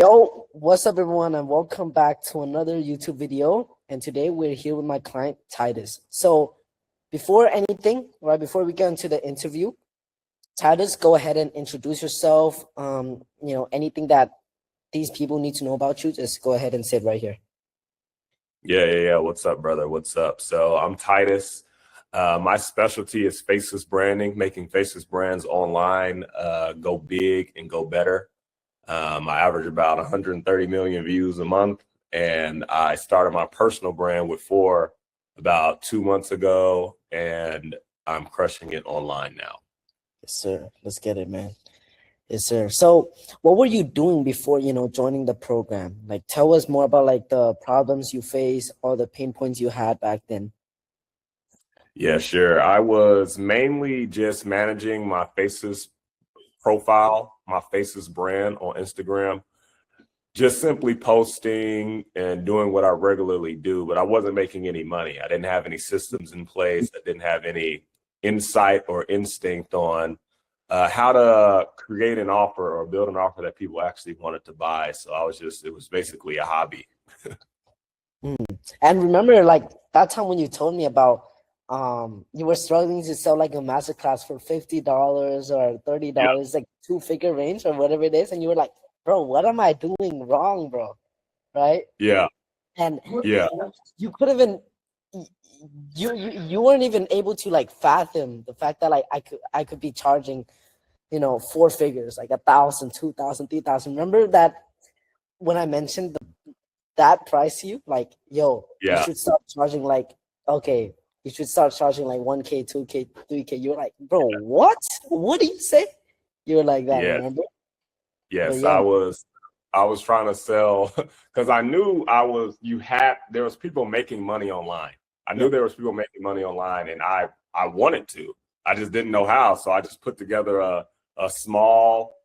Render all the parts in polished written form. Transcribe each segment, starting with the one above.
Yo, what's up everyone and welcome back to another YouTube video. And today we're here with my client Titus. So before anything, right before we get into the interview, Titus, go ahead and introduce yourself. Anything that these people need to know about you, just go ahead and say it right here. Yeah. What's up, brother? What's up? So I'm Titus. My specialty is faceless branding, making faceless brands online go big and go better. I average about 130 million views a month, and I started my personal brand with four about 2 months ago, and I'm crushing it online now. Yes, sir. Let's get it, man. Yes, sir. So what were you doing before, joining the program? Like, tell us more about like the problems you face or the pain points you had back then. Yeah, sure. I was mainly just managing my faceless profile, my faceless brand on Instagram, just simply posting and doing what I regularly do, but I wasn't making any money. I didn't have any systems in place. I didn't have any insight or instinct on how to create an offer or build an offer that people actually wanted to buy. So it was basically a hobby. And remember, like that time when you told me about you were struggling to sell like a masterclass for $50 or $30, like 2-figure range or whatever it is, and you were like, bro, what am I doing wrong, bro? Right? Yeah. And Yeah. you could have been you weren't even able to like fathom the fact that like I could be charging 4 figures, like 1,000, 2,000, 3,000. Remember that when I mentioned that price to you, like, yo, you Yeah. should start charging like, okay, you should start charging like 1K, 2K, 3K. You're like, bro, what? What do you say? You were like that, Yeah. remember? Yes, Yeah. I was trying to sell because I knew there was people making money online. I knew there was people making money online, and I wanted to. I just didn't know how. So I just put together a small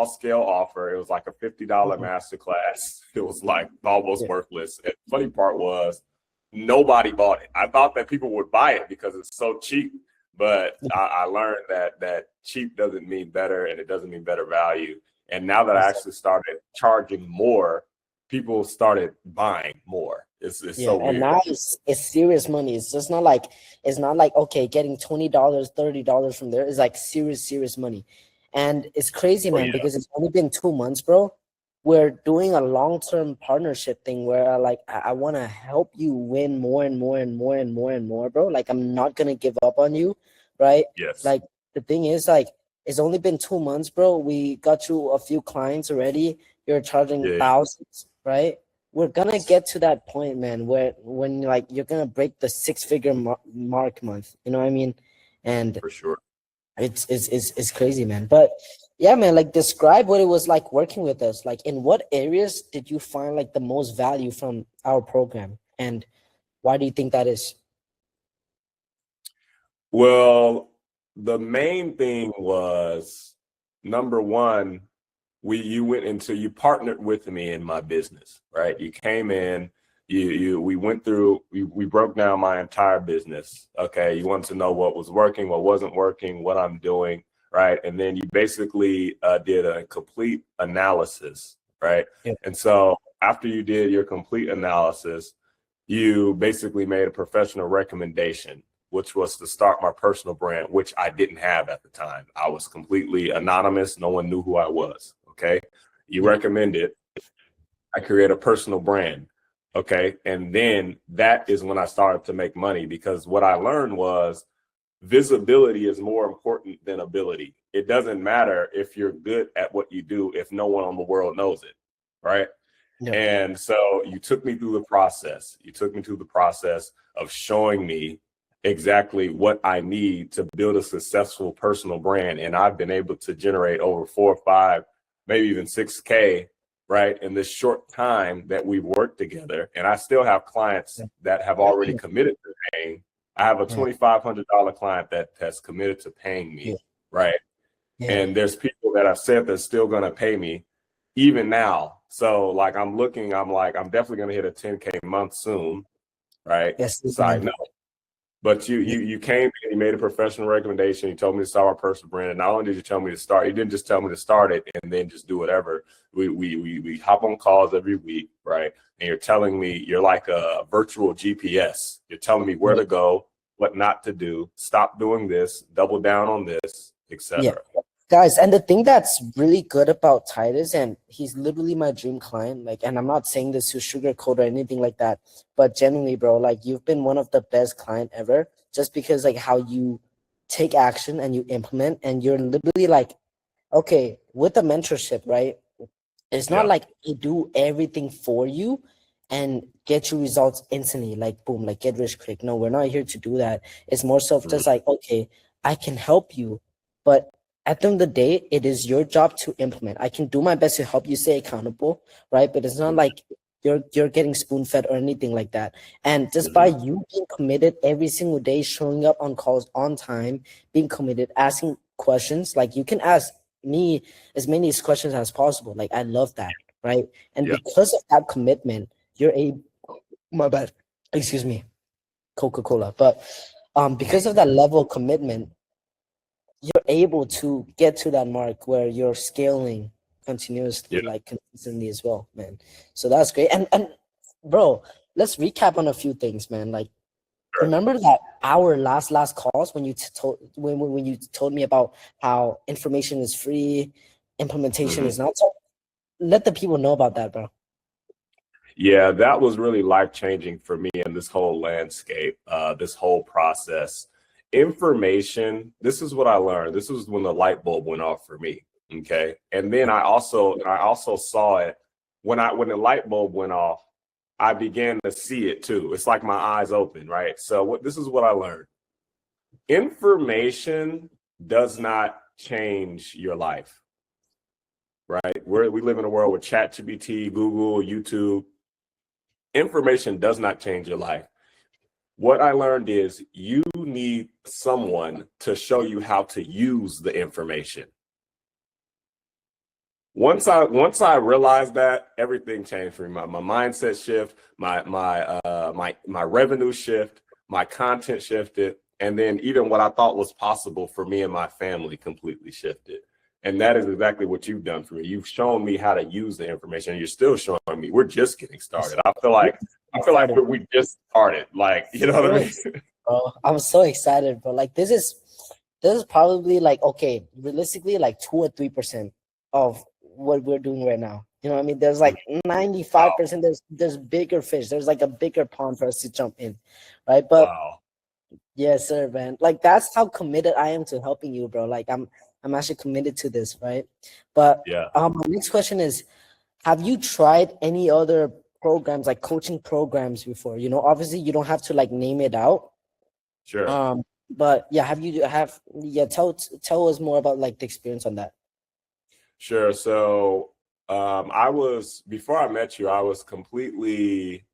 scale offer. It was like a $50 masterclass. It was like almost worthless. And the funny part was nobody bought it. I thought that people would buy it because it's so cheap, but I learned that cheap doesn't mean better, and it doesn't mean better value. And now that I actually started charging more, people started buying more. It's so weird. And now it's serious money. It's not like okay, getting $20, $30 from there is like serious money. And it's crazy, man, because it's only been 2 months, bro. We're doing a long-term partnership thing where like I want to help you win more and more and more and more and more, bro. Like I'm not gonna give up on you, right? Yes. Like the thing is, like, it's only been 2 months, bro. We got you a few clients already. You're charging thousands, right? We're gonna get to that point, man, where when like you're gonna break the 6-figure mark month. You know what I mean? And For sure. it's crazy, man. But yeah, man, like describe what it was like working with us. Like in what areas did you find like the most value from our program, and why do you think that is? Well, the main thing was, number one, you partnered with me in my business, right? You came in, we went through, we broke down my entire business. Okay. You wanted to know what was working, what wasn't working, what I'm doing, right? And then you basically did a complete analysis, right? Yeah. And so after you did your complete analysis, you basically made a professional recommendation, which was to start my personal brand, which I didn't have at the time. I was completely anonymous. No one knew who I was. Okay. You recommended I create a personal brand. Okay. And then that is when I started to make money, because what I learned was visibility is more important than ability. It doesn't matter if you're good at what you do if no one on the world knows it. Right. Yeah. And so you took me through the process. You took me through the process of showing me exactly what I need to build a successful personal brand. And I've been able to generate over 4 or 5, maybe even 6K, right, in this short time that we've worked together. And I still have clients that have already committed to paying. I have a $2,500 client that has committed to paying me, right? And there's people that I've said they're still going to pay me even now. So like I'm definitely going to hit a 10K month soon, right? Yes. Side note. But you came and you made a professional recommendation. You told me to start our personal brand. And not only did you tell me to start, you didn't just tell me to start it and then just do whatever. We hop on calls every week, right? And you're telling me, you're like a virtual GPS. You're telling me where to go, what not to do, stop doing this, double down on this, etc. Yeah. Guys, and the thing that's really good about Titus, and he's literally my dream client, like, and I'm not saying this to sugarcoat or anything like that, but genuinely, bro, like, you've been one of the best client ever, just because like how you take action and you implement, and you're literally like, okay, with the mentorship, right? It's not like I do everything for you and get you results instantly, like boom, like get rich quick. No, we're not here to do that. It's more so just like, okay, I can help you, but at the end of the day, it is your job to implement. I can do my best to help you stay accountable, right? But it's not like you're getting spoon-fed or anything like that. And just by you being committed every single day, showing up on calls on time, being committed, asking questions, like you can ask me as many questions as possible. Like I love that, right? And because of that commitment, you're a my bad, excuse me, Coca-Cola. But because of that level of commitment, you're able to get to that mark where you're scaling continuously, like consistently as well, man. So that's great. And bro, let's recap on a few things, man. Like, remember that our last calls when you told when you told me about how information is free, implementation is not. So let the people know about that, bro. Yeah, that was really life-changing for me in this whole landscape, this whole process. Information, this is what I learned. This was when the light bulb went off for me. Okay. And then I also saw it when the light bulb went off, I began to see it too. It's like my eyes open, right? So this is what I learned. Information does not change your life, right? We live in a world with ChatGPT, Google, YouTube. Information does not change your life. What I learned is you need someone to show you how to use the information. Once I realized that, everything changed for me. My mindset shift, my revenue shift, my content shifted, and then even what I thought was possible for me and my family completely shifted. And that is exactly what you've done for me. You've shown me how to use the information, and you're still showing me. We're just getting started. I feel like we just started. Like, you know what I mean? Bro, I'm so excited, bro. Like this is probably like, okay, realistically, like 2 or 3% of what we're doing right now. You know what I mean? There's like 95%. There's bigger fish. There's like a bigger pond for us to jump in, right? But yes, sir, man. Like that's how committed I am to helping you, bro. Like I'm actually committed to this, right? But my next question is, have you tried any other programs, like coaching programs before? You know, obviously you don't have to like name it out. Sure. But yeah, tell us more about like the experience on that. Sure. So before I met you, I was completely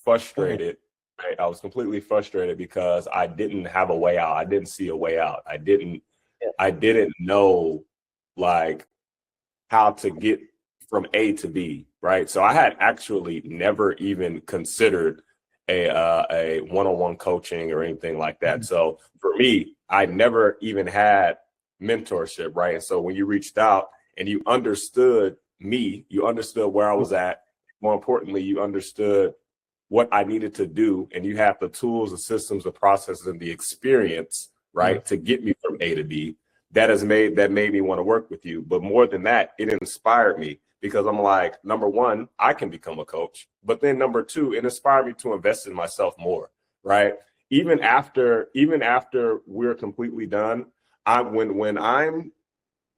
frustrated. Right? I was completely frustrated because I didn't have a way out. I didn't see a way out. I didn't know like how to get from A to B, right? So I had actually never even considered a one-on-one coaching or anything like that. So for me, I never even had mentorship, right? And so when you reached out and you understood me, you understood where I was at. More importantly, you understood what I needed to do, and you have the tools, the systems, the processes, and the experience, right, to get me from A to B. That made me want to work with you. But more than that, it inspired me because I'm like, number one, I can become a coach. But then number two, it inspired me to invest in myself more, right? Even after we're completely done, when I'm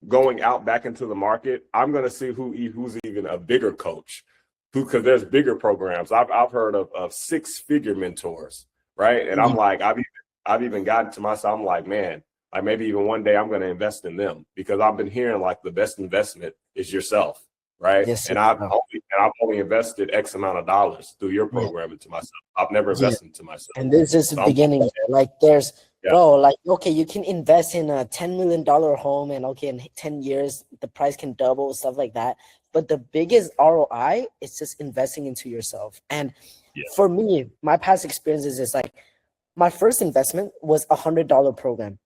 going out back into the market, I'm going to see who's even a bigger coach, because there's bigger programs. I've heard of 6-figure mentors, right? And I'm like, I've even gotten to myself. I'm like, man, like maybe even one day I'm going to invest in them, because I've been hearing like the best investment is yourself, right? Yes, and I've only invested X amount of dollars through your program into myself. I've never invested into myself. And this is the beginning. Like there's bro, like okay, you can invest in a $10 million home, and okay, in 10 years the price can double, stuff like that. But the biggest ROI is just investing into yourself. And for me, my past experiences is like, my first investment was $100 program.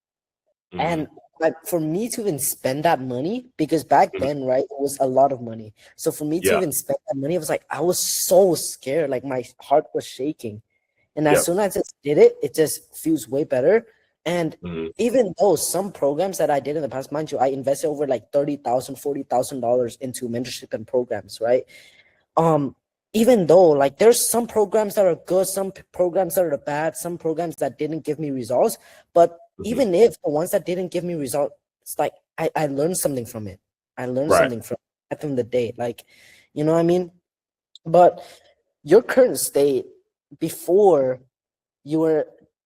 Mhm. And like for me to even spend that money, because back Mhm. then, right, it was a lot of money. So for me to Yeah. even spend that money, I was like, I was so scared. Like my heart was shaking. And as Yep. soon as I just did it, it just feels way better. And Mhm. even though some programs that I did in the past, mind you, I invested over like $30,000, $40,000 into mentorship and programs, right? Even though like there's some programs that are good, some programs that are bad, some programs that didn't give me results, but Mhm. even if the ones that didn't give me results, it's like I learned something from it. I learned Right. something from at the end of the day, like, you know what I mean? But your current state before you were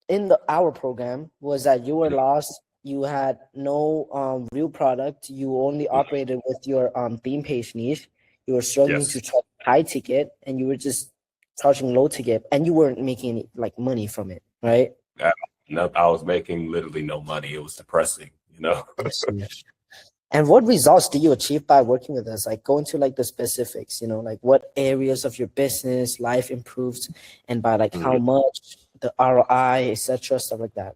in our program was that you were Mhm. lost, you had no real product, you only Mhm. operated with your theme page niche, you were struggling to Yes. charge high ticket, and you were just charging low ticket, and you weren't making any like money from it, right? I was making literally no money. It was depressing, you know. Yes, yes. And what results do you achieve by working with us? Like go into like the specifics, you know, like what areas of your business life improves, and by like how Mhm. much, the ROI, etc., stuff like that.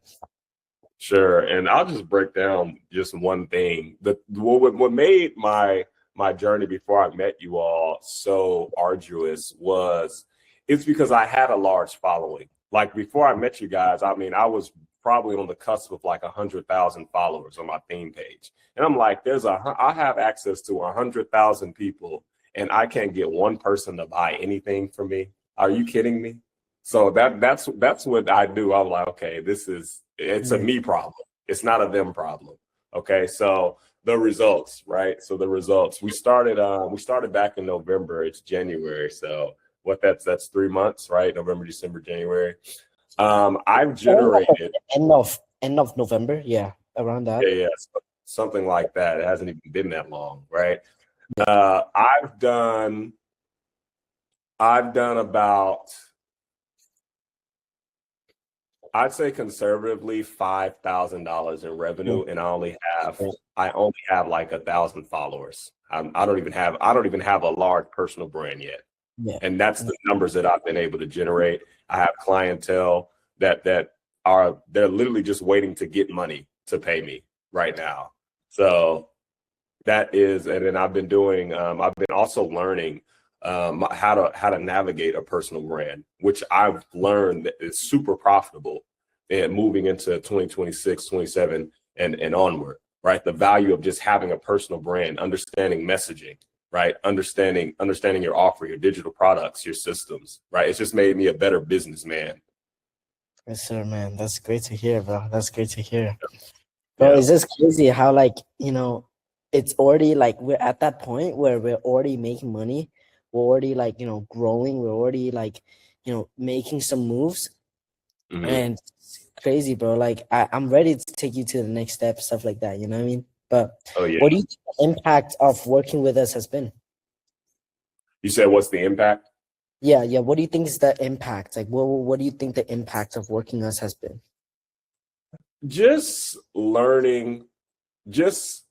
Sure. And I'll just break down just one thing. What made my journey before I met you all so arduous was it's because I had a large following. Like before I met you guys, I mean, I was probably on the cusp of like 100,000 followers on my theme page. And I'm like, I have access to 100,000 people and I can't get one person to buy anything from me. Are you kidding me? So that's what I do. I'm like, okay, it's a Yeah. me problem. It's not a them problem. Okay, so the results, right? So the results. We started back in November. It's January. So that's 3 months, right? November, December, January. I've generated End of November, yeah, around that. yeah, something like that. It hasn't even been that long, right? Yeah. I've done about, I'd say conservatively $5,000 in Yeah. revenue, and I only have like 1,000 followers. I don't even have a large personal brand yet, Yeah. and that's the numbers that I've been able to generate. I have clientele they're literally just waiting to get money to pay me right now. So that is, and then I've been also learning how to navigate a personal brand, which I've learned that is super profitable and moving into 2026, 27 and onward, right? The value of just having a personal brand, understanding messaging, right? Understanding your offer, your digital products, your systems, right? It's just made me a better businessman. Yes, sir, man. That's great to hear, bro. That's great to hear. Bro, Yeah. it's just crazy how like, you know, it's already like we're at that point where we're already making money. We're already like, you know, growing. We're already like, you know, making some moves. Hmm. And it's crazy, bro. Like I'm ready to take you to the next step, stuff like that. You know what I mean? But Oh yeah. what do you think the impact of working with us has been? You said what's the impact? Yeah, yeah. What do you think is the impact? Like, what do you think the impact of working us has been? Just learning, just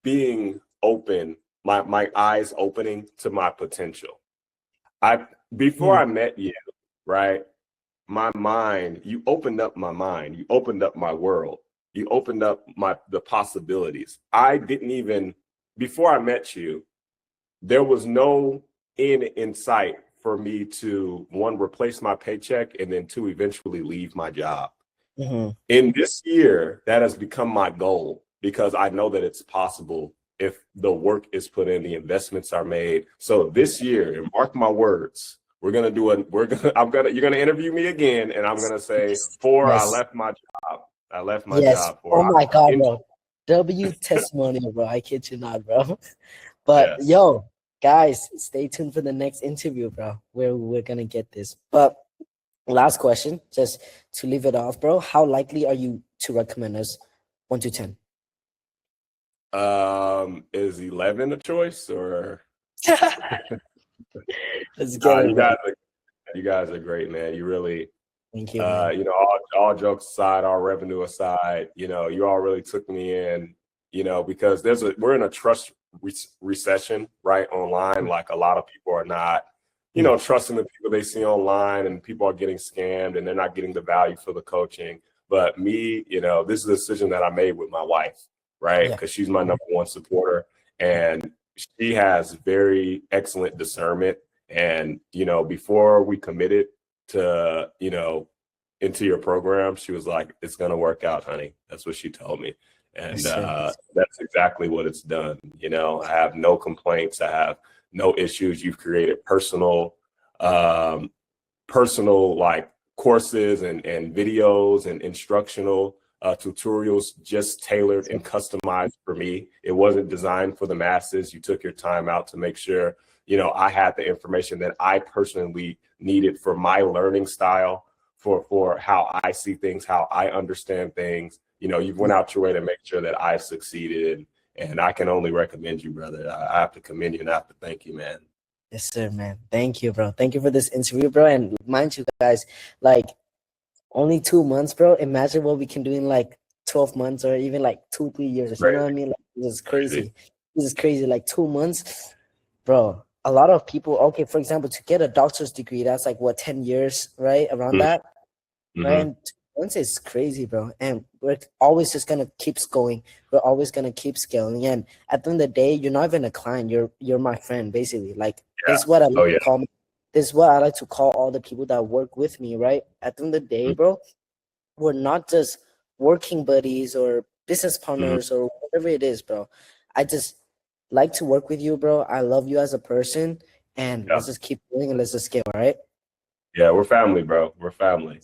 being open, my eyes opening to my potential. I Before Mm, I met you, right? You opened up my mind, you opened up my world, you opened up the possibilities. I didn't even Before I met you, there was no end in sight for me to one, replace my paycheck, and then two, eventually leave my job. mm-hmm. In this year, that has become my goal because I know that it's possible if the work is put in, the investments are made. So this year, and mark my words, you're gonna interview me again, and I'm gonna say, I Yes. left my job. I left my Yes. job Oh for my God, in, bro. W testimonial, bro. I kid you not, bro. But yes. yo, guys, stay tuned for the next interview, bro. Where we're gonna get this. But last question, just to leave it off, bro. How likely are you to recommend us 1 to 10? Is 11 a choice or Let's get it, you bro. guys are great, man. You really Thank you, man. all jokes aside, all revenue aside, you all really took me in, because we're in a trust recession, right? Online, like a lot of people are not, you know, trusting the people they see online, and people are getting scammed and they're not getting the value for the coaching. But me, you know, this is a decision that I made with my wife, right? Because she's my number one supporter, and she has very excellent discernment. And, you know, before we committed to, you know, into your program, she was like, it's going to work out, honey. That's what she told me. And that's exactly what it's done. You know, I have no complaints. I have no issues. You've created personal like courses and videos and instructional tutorials just tailored and customized for me. It wasn't designed for the masses. You took your time out to make sure, you know, I had the information that I personally needed for my learning style, for how I see things, how I understand things. You know, you've went out your way to make sure that I succeeded, and I can only recommend you, brother. I have to commend you and I have to thank you, man. Yes, sir, man. Thank you, bro. Thank you for this interview, bro. And mind you guys, like only 2 months, bro. Imagine what we can do in like 12 months or even like 2-3 years. You know what I mean? Like, this is crazy. This is crazy. Like 2 months, bro. A lot of people, okay, for example, to get a doctor's degree, that's like what, 10 years, right? Around that. Right? And 2 months is crazy, bro. And we're always just gonna keep going. We're always gonna keep scaling. And at the end of the day, you're not even a client. You're my friend, basically. Like this is what I like to call me. This is what I like to call all the people that work with me, right? At the end of the day, bro, we're not just working buddies or business partners or whatever it is, bro. I just like to work with you, bro. I love you as a person, and let's just keep going and let's just scale, all right? Yeah, we're family, bro. We're family.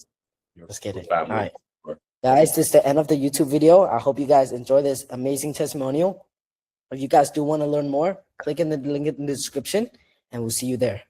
Let's get it. Family. All right. Guys, this is the end of the YouTube video. I hope you guys enjoy this amazing testimonial. If you guys do want to learn more, click in the link in the description, and we'll see you there.